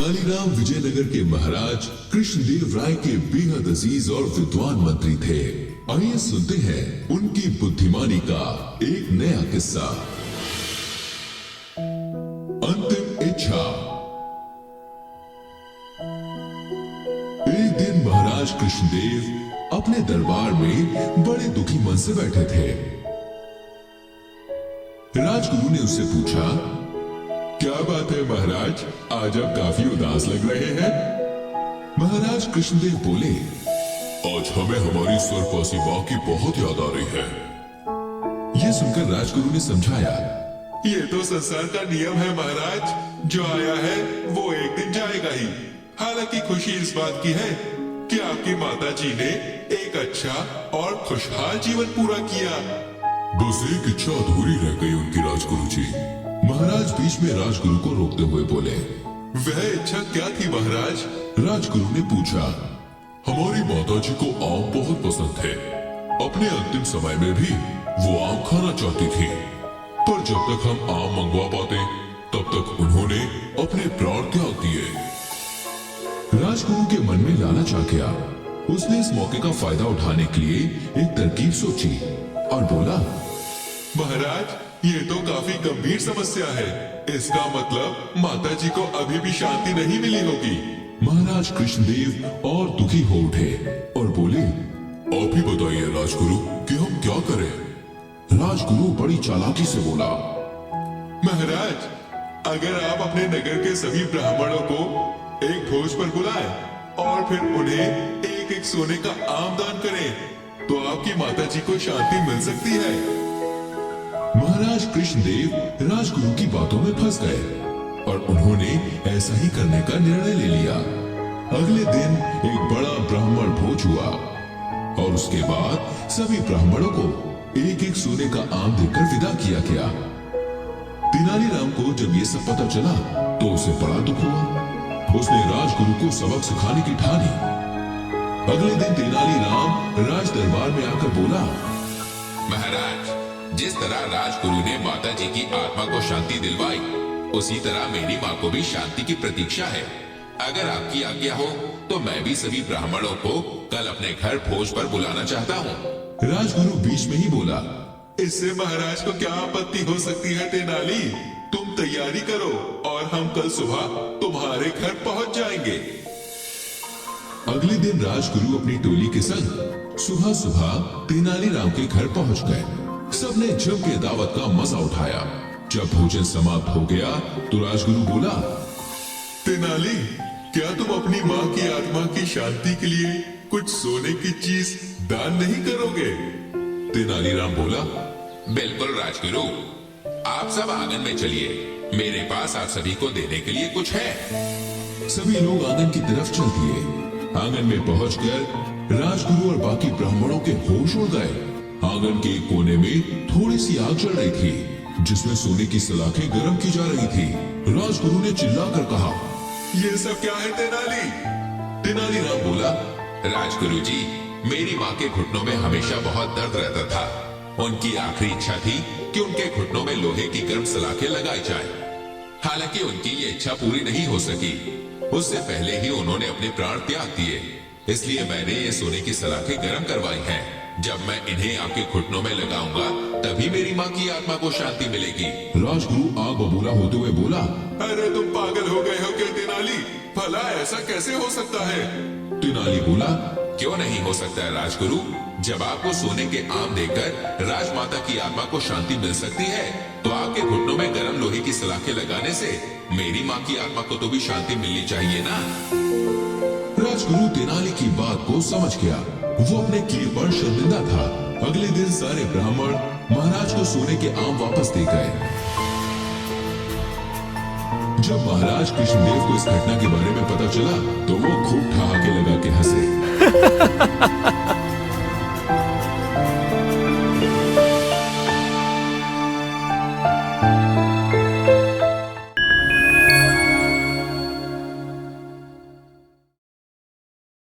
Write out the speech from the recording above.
तेनालीराम विजयनगर के महाराज कृष्णदेव राय के बेहद अजीज और विद्वान मंत्री थे। आइए सुनते हैं उनकी बुद्धिमानी का एक नया किस्सा। अंतिम इच्छा। एक दिन महाराज कृष्णदेव अपने दरबार में बड़े दुखी मन से बैठे थे। राजगुरु ने उससे पूछा, क्या बात है महाराज, आज आप काफी उदास लग रहे हैं। महाराज कृष्णदेव बोले, आज हमें हमारी स्वर्गवासी माँ की बहुत याद आ रही है। यह सुनकर राजगुरु ने समझाया, ये तो संसार का नियम है महाराज, जो आया है वो एक दिन जाएगा ही। हालांकि खुशी इस बात की है कि आपकी माता जी ने एक अच्छा और खुशहाल जीवन पूरा किया। बस एक इच्छा अधूरी रह गई उनकी राजगुरु जी। महाराज बीच में राजगुरु को रोकते हुए बोले, वह इच्छा क्या थी महाराज। राजगुरु ने पूछा, हमारी माता जी को आम बहुत पसंद थे। अपने अंतिम समय में भी वो आम खाना चाहती थी, पर जब तक हम आम मंगवा पाते तब तक उन्होंने अपने प्राण त्याग दिए। राजगुरु के मन में लालच आ गया। उसने इस मौके का फायदा उठाने के लिए एक तरकीब सोची और बोला, महाराज ये तो काफी गंभीर समस्या है। इसका मतलब माता जी को अभी भी शांति नहीं मिली होगी। महाराज कृष्णदेव और दुखी हो उठे और बोले, आप ही बताइए राजगुरु कि हम क्या करें। राजगुरु बड़ी चालाकी से बोला, महाराज अगर आप अपने नगर के सभी ब्राह्मणों को एक भोज पर बुलाएं और फिर उन्हें एक एक सोने का आम दान करें तो आपकी माता जी को शांति मिल सकती है। महाराज कृष्णदेव राजगुरु की बातों में फंस गए और उन्होंने ऐसा ही करने का निर्णय ले लिया। अगले दिन एक बड़ा ब्राह्मण भोज हुआ और उसके बाद सभी ब्राह्मणों को एक एक सोने का आम देकर विदा किया गया। तेनालीराम को जब ये सब पता चला तो उसे बड़ा दुख हुआ। उसने राजगुरु को सबक सिखाने की ठानी। अगले दिन तेनालीराम राज दरबार में आकर बोला, महाराज जिस तरह राजगुरु ने माता जी की आत्मा को शांति दिलवाई, उसी तरह मेरी माँ को भी शांति की प्रतीक्षा है। अगर आपकी आज्ञा हो तो मैं भी सभी ब्राह्मणों को कल अपने घर भोज पर बुलाना चाहता हूँ। राजगुरु बीच में ही बोला, इससे महाराज को क्या आपत्ति हो सकती है तेनाली, तुम तैयारी करो और हम कल सुबह तुम्हारे घर पहुंच जाएंगे। अगले दिन राजगुरु अपनी टोली के संग सुबह सुबह तेनालीराम के घर पहुंच गए। सबने जम के दावत का मजा उठाया। जब भोजन समाप्त हो गया तो राजगुरु बोला, तेनाली क्या तुम अपनी माँ की आत्मा की शांति के लिए कुछ सोने की चीज दान नहीं करोगे। तेनालीराम बोला, बिल्कुल राजगुरु, आप सब आंगन में चलिए, मेरे पास आप सभी को देने के लिए कुछ है। सभी लोग आंगन की तरफ चल दिए। आंगन में पहुंचकर राजगुरु और बाकी ब्राह्मणों के होश उड़ गए। आंगन के एक कोने में थोड़ी सी आग जल रही थी जिसमें सोने की सलाखें गर्म की जा रही थी। राजगुरु ने चिल्लाकर कहा, ये सब क्या है तेनाली। तेनालीराम बोला, राजगुरु जी, मेरी माँ के घुटनों में हमेशा बहुत दर्द रहता था। उनकी आखिरी इच्छा थी कि उनके घुटनों में लोहे की गर्म सलाखें लगाई जाएं। हालांकि उनकी ये इच्छा पूरी नहीं हो सकी। उससे पहले ही उन्होंने अपने प्राण त्याग दिए, इसलिए मैंने ये सोने की सलाखें गर्म करवाई हैं। जब मैं इन्हें आपके घुटनों में लगाऊंगा तभी मेरी माँ की आत्मा को शांति मिलेगी। राजगुरु आग बबूला होते हुए बोला, अरे तुम पागल हो गए हो क्या तेनाली, भला ऐसा कैसे हो सकता है। तेनाली बोला, क्यों नहीं हो सकता है राजगुरु, जब आपको सोने के आम देकर राजमाता की आत्मा को शांति मिल सकती है तो आपके घुटनों में गर्म लोहे की सलाखें लगाने से मेरी माँ की आत्मा को तो भी शांति मिलनी चाहिए ना। राजगुरु तेनाली की बात को समझ गया। वो अपने किए पर शर्मिंदा था। अगले दिन सारे ब्राह्मण महाराज को सोने के आम वापस दे गए। जब महाराज कृष्णदेव को इस घटना के बारे में पता चला तो वो खूब ठहाके लगा के हंसे।